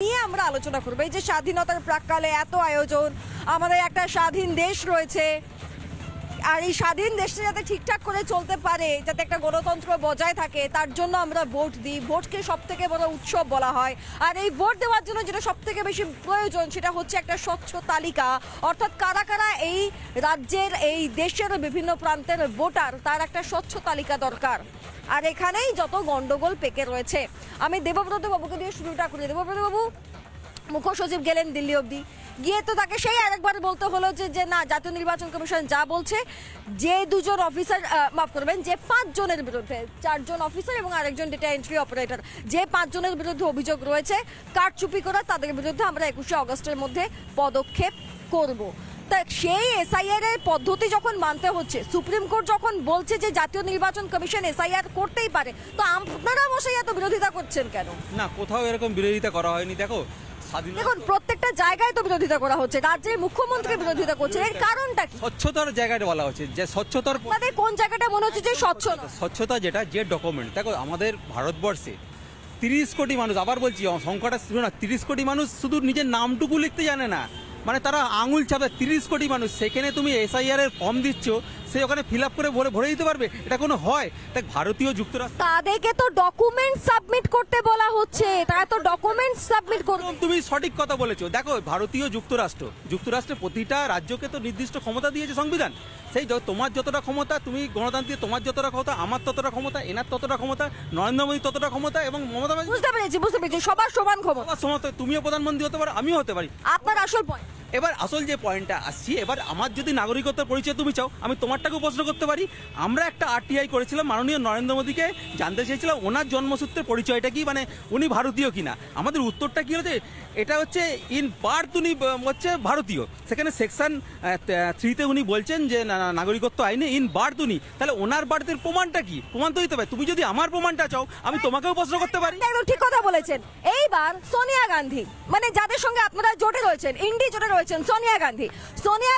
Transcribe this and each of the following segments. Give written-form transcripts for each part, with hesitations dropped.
নিয়ে আমরা আলোচনা করব। এই যে স্বাধীনতার প্রাক্কালে এত আয়োজন, আমাদের একটা স্বাধীন দেশ রয়েছে, আর এই স্বাধীন দেশটা যাতে ঠিকঠাক করে চলতে পারে, যাতে একটা গণতন্ত্র বজায় থাকে, তার জন্য আমরা ভোট দিই। ভোটকে সব থেকে বড় উৎসব বলা হয়। আর এই ভোট দেওয়ার জন্য যেটা সব থেকে বেশি প্রয়োজন সেটা হচ্ছে একটা স্বচ্ছ তালিকা, অর্থাৎ কারা কারা এই রাজ্যের, এই দেশের বিভিন্ন প্রান্তের ভোটার, তার একটা স্বচ্ছ তালিকা দরকার। আর এখানেই যত গন্ডগোল পেকে রয়েছে। আমি দেবব্রত বাবুকে দিয়ে শুরুটা করি। দেবব্রত বাবু, মুখ্য সচিব গেলেন দিল্লি অবধি, গিয়ে তো তাকে সেই আরেকবার বলতে হলো যে না, জাতীয় নির্বাচন কমিশন যা বলছে, যে দুজন অফিসার, মাফ করবেন, যে 5 জনের বিরুদ্ধে, 4 জন অফিসার এবং আরেকজন ডেটা এন্ট্রি অপারেটর, যে 5 জনের বিরুদ্ধে অভিযোগ রয়েছে কারচুপি করা, তাদের বিরুদ্ধে আমরা 21শে আগস্টের মধ্যে পদক্ষেপ করব। তা সেই এসআইআর এর পদ্ধতি যখন মানতে হচ্ছে, সুপ্রিম কোর্ট যখন বলছে যে জাতীয় নির্বাচন কমিশন এসআইআর করতেই পারে, তো আপনারা বসে এত বিরোধিতা করছেন কেন? না, কোথাও এরকম বিরোধিতা করা হয়নি। দেখুন, প্রত্যেকটা জায়গায় তো বিরোধিতা করা হচ্ছে, রাজ্যের মুখ্যমন্ত্রী বিরোধিতা করছে। এর কারণটা কি? স্বচ্ছতার জায়গাটা বলা হচ্ছে, যে স্বচ্ছতার আপনাদের কোন জায়গাটা মনে হচ্ছে যে স্বচ্ছ? স্বচ্ছতা যেটা, যে ডকুমেন্ট, দেখো আমাদের ভারতবর্ষে 30 কোটি মানুষ, আবার বলছি সংখ্যাটা শুধু না, 30 কোটি মানুষ শুধু নিজের নামটুকু লিখতে জানে না, মানে তারা আঙুল চাপে। 30 কোটি মানুষ, সেখানে তুমি এসআইআর এর ফর্ম দিচ্ছ, সে ওখানে ফিল আপ করে ভরে দিতে পারবে? এটা কোনো হয়? দেখ, ভারতীয় যুক্তরাষ্ট্র, তাদেরকে তো ডকুমেন্ট সাবমিট করতে বলা হচ্ছে, তারা তো ডকুমেন্ট সাবমিট করবে। তুমি সঠিক কথা বলেছো। দেখো, ভারতীয় যুক্তরাষ্ট্রের প্রতিটা রাজ্যকে তো নির্দিষ্ট ক্ষমতা দিয়েছে সংবিধান। সেই তোমার যতটা ক্ষমতা, তুমি গণতান্ত্রিক, তোমার যতটা ক্ষমতা, আমার ততটা ক্ষমতা, এনার ততটা ক্ষমতা, নরেন্দ্র মোদী ততটা ক্ষমতা, এবং মমতা ব্যানার্জি, বুঝতে পেরেছি, সবার সমান ক্ষমতা। তুমিও প্রধানমন্ত্রী হতে পারো, আমিও হতে পারি। আপনার আসল পয়েন্ট, এবার আসল যে পয়েন্টটা আসছি, এবার আমার যদি নাগরিকত্বের পরিচয় তুমি চাও, আমি তোমারটাকেও প্রশ্ন করতে পারি। আমরা একটা আরটিআই করেছিলাম, মাননীয় নরেন্দ্র মোদীকে জানতে চেয়েছিলাম ওনার জন্মসূত্রের পরিচয়টা কি, মানে উনি ভারতীয় কিনা। আমাদের উত্তরটা কি হচ্ছে, এটা হচ্ছে ইন বার্থ উনি হচ্ছে ভারতীয়। সেখানে সেকশন 3-তে উনি বলছেন যে নাগরিকত্ব আইনে ইন বার্থ উনি, তাহলে ওনার বার্থের প্রমাণটা কি? প্রমাণ তো দিতে পারে। তুমি যদি আমার প্রমাণটা চাও, আমি তোমাকেও প্রশ্ন করতে পারি। একদম ঠিক কথা বলেছেন। এইবার সোনিয়া গান্ধী, মানে যাদের সঙ্গে আপনারা জোটে রয়েছেন, ইন্ডি জোটে রয়েছেন, সোনিয়া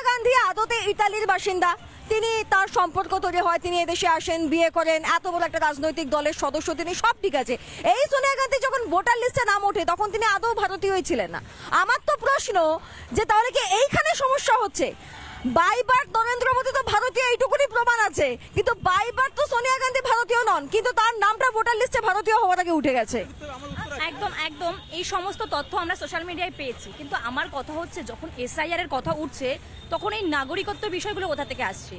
গান্ধী আদতে ইতালির বাসিন্দা। তিনি, তার সম্পর্ক তৈরি হয়, তিনি এদেশে আসেন, বিয়ে করেন, এত বড় একটা রাজনৈতিক দলের সদস্য তিনি, সব ঠিক আছে। এই সোনিয়া গান্ধী যখন ভোটার লিস্টে নাম ওঠে, তখন তিনি আদৌ ভারতীয়ই ছিলেন না। আমার তো প্রশ্ন যে তাহলে কি এইখানে সমস্যা হচ্ছে? বাইবার নরেন্দ্র মোদী তো ভারতীয়, এইটুকুনি প্রমাণ আছে, কিন্তু বাইবার তো সোনিয়া গান্ধী ভারতীয় নন, কিন্তু তার নামটা ভোটার লিস্টে ভারতীয় হওয়ার আগে উঠে গেছে। একদম এই সমস্ত তথ্য আমরা সোশ্যাল মিডিয়ায় পেয়েছি, কিন্তু আমার কথা হচ্ছে, যখন এসআইআর এর কথা উঠছে, তখন এই নাগরিকত্ব বিষয়গুলো কোথা থেকে আসছে?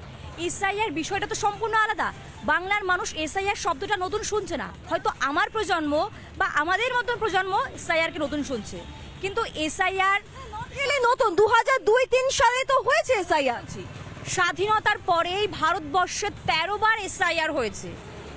এসআইআর বিষয়টা তো সম্পূর্ণ আলাদা। বাংলার মানুষ এসআইআর শব্দটা নতুন শুনছে না, হয়তো আমার প্রজন্ম বা আমাদের মতন প্রজন্ম এসআইআর কে নতুন শুনছে, কিন্তু এসআইআর নতুন 2002-3 সালে তো হয়েছে এসআইআর। স্বাধীনতার পরেই ভারতবর্ষে 13 বার এসআইআর হয়েছে,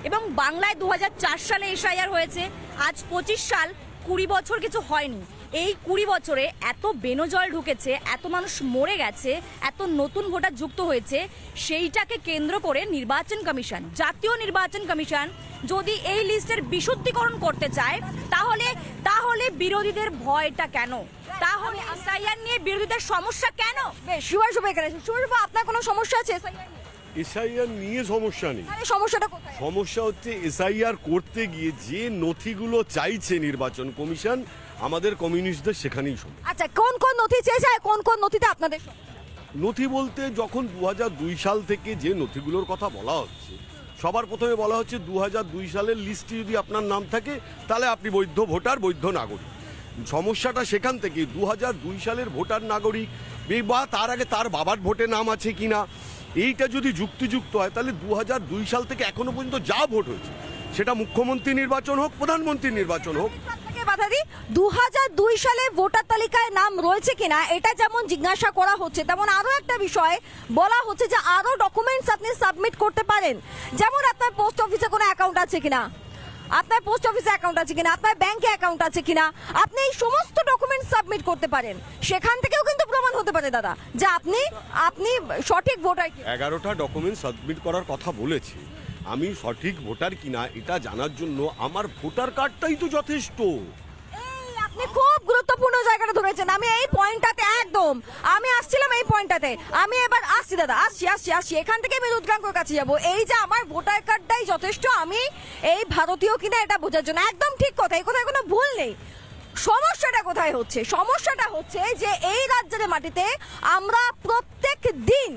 এবং বাংলায় 2004 সালে এসআইআর হয়েছে। আজ 25 সাল, 20 বছর কিছু হয়নি। এই 20 বছরে এত বেনজল ঢুকেছে, এত মানুষ মরে গেছে, এত নতুন ভোটার যুক্ত হয়েছে। সেইটাকে কেন্দ্র করে নির্বাচন কমিশন, জাতীয় নির্বাচন কমিশন যদি এই লিস্টের বিশুদ্ধীকরণ করতে চায়, তাহলে বিরোধীদের ভয়টা কেন? তাহলে এসআইআর নিয়ে বিরোধীদের সমস্যা কেন? আপনার কোনো সমস্যা আছে এসআইআর নিয়ে? সমস্যা নেই। সমস্যাটা কোথায়? সমস্যা হচ্ছে এসআইআর করতে গিয়ে যে নথিগুলো চাইছে নির্বাচন কমিশন, আমাদের কমিউনিস্টদের সেখানেই সমস্যা। আচ্ছা, কোন কোন নথি চেয়েছে, কোন কোন নথিতে আপনাদের? নথি বলতে, যখন 2002 সাল থেকে যে নথিগুলোর কথা বলা হচ্ছে, সবার প্রথমে বলা হচ্ছে 2002 সালের লিস্টে যদি আপনার নাম থাকে, তাহলে আপনি বৈধ ভোটার, বৈধ নাগরিক। সমস্যাটা সেখান থেকে, 2002 সালের ভোটার নাগরিক বা তার আগে তার বাবার ভোটে নাম আছে কিনা, এইটা যদি যুক্তিযুক্ত হয়, তাহলে 2002 সাল থেকে এখনো পর্যন্ত যা ভোট হয়েছে, সেটা মুখ্যমন্ত্রী নির্বাচন হোক, প্রধানমন্ত্রীর নির্বাচন হোক, 2002 সালে ভোটার তালিকায় নাম রয়েছে কিনা এটা যেমন জিজ্ঞাসা করা হচ্ছে, তেমন আরো একটা বিষয় বলা হচ্ছে যে আরো ডকুমেন্টস আপনি সাবমিট করতে পারেন। যেমন আপনার পোস্ট অফিসে কোনো অ্যাকাউন্ট আছে কিনা, আপনার ব্যাংকে অ্যাকাউন্ট আছে কিনা, আপনি এই সমস্ত ডকুমেন্টস সাবমিট করতে পারেন। সেখান থেকেও কিন্তু প্রমাণ হতে পারে দাদা যে আপনি সঠিক ভোটার। 11টা ডকুমেন্ট সাবমিট করার কথা বলেছে। আমি সঠিক ভোটার কিনা এটা জানার জন্য আমার ভোটার কার্ডটাই তো যথেষ্ট। আপনি খুব গুরুত্বপূর্ণ জায়গাটা ধরেছেন। আমি এই পয়েন্টটাতে আমি আসছিলাম এই পয়েন্টটাতে। আমি এবার আসছি দাদা, আসছি এখান থেকে আমি রুদ্রাঙ্কর কাছে যাবো। এই যে আমার ভোটার কার্ডটাই যথেষ্ট আমি এই ভারতীয় কিনা এটা বোঝার জন্য, একদম ঠিক কথা, এই কথায় কোনো ভুল নেই। সমস্যাটা কোথায় হচ্ছে? সমস্যাটা হচ্ছে যে এই রাজ্যের মাটিতে আমরা প্রত্যেক দিন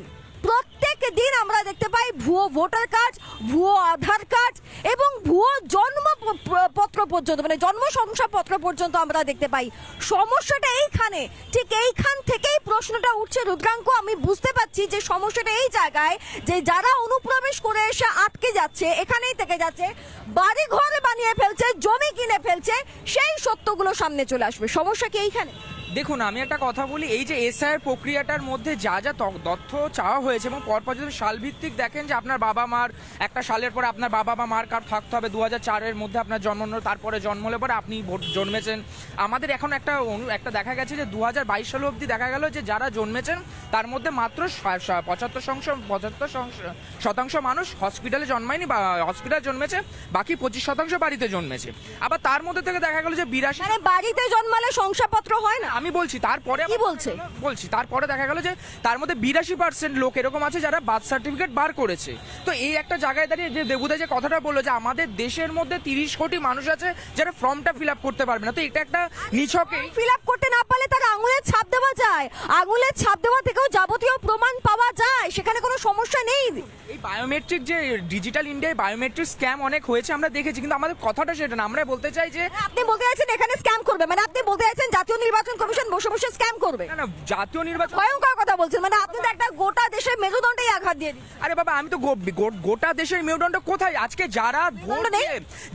আমরা দেখতে পাই ভুয়ো ভোটার কার্ড, ভুয়ো আধার কার্ড এবং ভুয়ো জন্মপত্র পর্যন্ত, মানে জন্ম শংসাপত্র পর্যন্ত আমরা দেখতে পাই। সমস্যাটা এইখানে, ঠিক এইখান থেকেই প্রশ্নটা উঠছে রুদ্রাঙ্ক। আমি বুঝতে পারছি যে সমস্যাটা এই জায়গায় যে যারা অনুপ্রবেশ করে এসে আটকে যাচ্ছে, এখানেই থেকে যাচ্ছে, বাড়ি ঘর বানিয়ে ফেলছে, জমি কিনে ফেলছে, সেই সত্যগুলো সামনে চলে আসবে। সমস্যা কি এইখানে? দেখুন, আমি একটা কথা বলি, এই যে এসআইআর প্রক্রিয়াটার মধ্যে যা যা তথ্য চাওয়া হয়েছে এবং পরপর যদি সালভিত্তিক দেখেন যে আপনার বাবা মার একটা সালের পরে আপনার বাবা বা মার কার্ড থাকতে হবে, 2004-এর মধ্যে আপনার জন্ম, তারপরে জন্ম হলে পরে আপনি জন্মেছেন। আমাদের এখন একটা দেখা গেছে যে 2022 সাল অবধি দেখা গেল যে যারা জন্মেছেন তার মধ্যে মাত্র 75% মানুষ হসপিটালে জন্মায়নি বা হসপিটাল জন্মেছে, বাকি 25% বাড়িতে জন্মেছে। আবার তার মধ্যে থেকে দেখা গেল যে 82, মানে বাড়িতে জন্মালে শংসাপত্র হয় না। আমি বলছি তারপরে কি বলছে? বলছি তারপরে দেখা গেল যে তার মধ্যে 82% লোক এরকম আছে যারা বার্থ সার্টিফিকেট বার করেছে। তো এই একটা জায়গায় দাঁড়িয়ে যে দেবুদা যে কথাটা বললো যে আমাদের দেশের মধ্যে 30 কোটি মানুষ আছে যারা ফর্মটা ফিল আপ করতে পারবে না, তো এটা একটা নিছকে ফিল আপ করতে না পারলে তার আঙুলের ছাপ দেওয়া যায়, আঙুলের ছাপ দেওয়া থেকেও যাবতীয় প্রমাণ পাওয়া যায়, সেখানে কোনো সমস্যা নেই। এই বায়োমেট্রিক যে ডিজিটাল ইন্ডিয়ায় বায়োমেট্রিক স্ক্যাম অনেক হয়েছে আমরা দেখেছি, কিন্তু আমাদের কথাটা সেটা না। আমরা বলতে চাই যে আপনি বলতে চাইছেন এখানে স্ক্যাম করবে, মানে আপনি বলতে চাইছেন জাতীয় নির্বাচন কমিশন বসে বসে স্ক্যাম করবে? না, জাতীয় নির্বাচন ভয়ঙ্কর কথা বলছেন, মানে আপনি তো একটা গোটা দেশের মেরুদণ্ডেই আঘাত দিয়ে দিচ্ছেন। আরে বাবা, আমি তো গোটা দেশের মেরুদণ্ড কোথায়? আজকে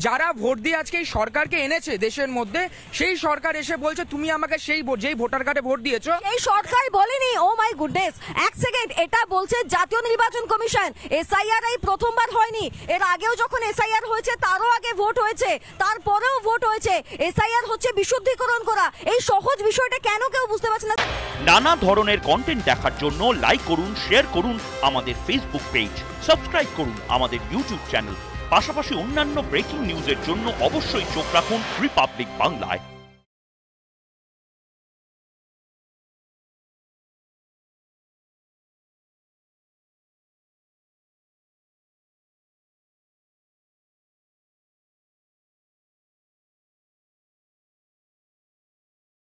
যারা ভোট দিয়ে আজকে এই সরকারকে এনেছে দেশের মধ্যে, সেই সরকার এসে বলছে তুমি আমাকে যেই ভোটার কার্ডে ভোট দিয়েছো, এই সরকার বলেনি। ও মাই গুডনেস, এক সেকেন্ড, এটা বলছে জাতীয় নির্বাচন কমিশন। এসআইআর এই প্রথমবার হয়নি, এর আগেও যখন এসআইআর হয়েছে তারও আগে ভোট হয়েছে, তারপরেও ভোট হয়েছে। এসআইআর হচ্ছে বিশুদ্ধিকরণ করা। এই সহজ বিষয়টা কেন কেউ বুঝতে পারছে না? নানা ধরনের কন্টেন্ট দেখার জন্য লাইক করুন, শেয়ার করুন আমাদের ফেসবুক পেজ, সাবস্ক্রাইব করুন আমাদের ইউটিউব চ্যানেল। পাশাপাশি অন্যান্য ব্রেকিং নিউজের জন্য অবশ্যই চোখ রাখুন রিপাবলিক বাংলায়।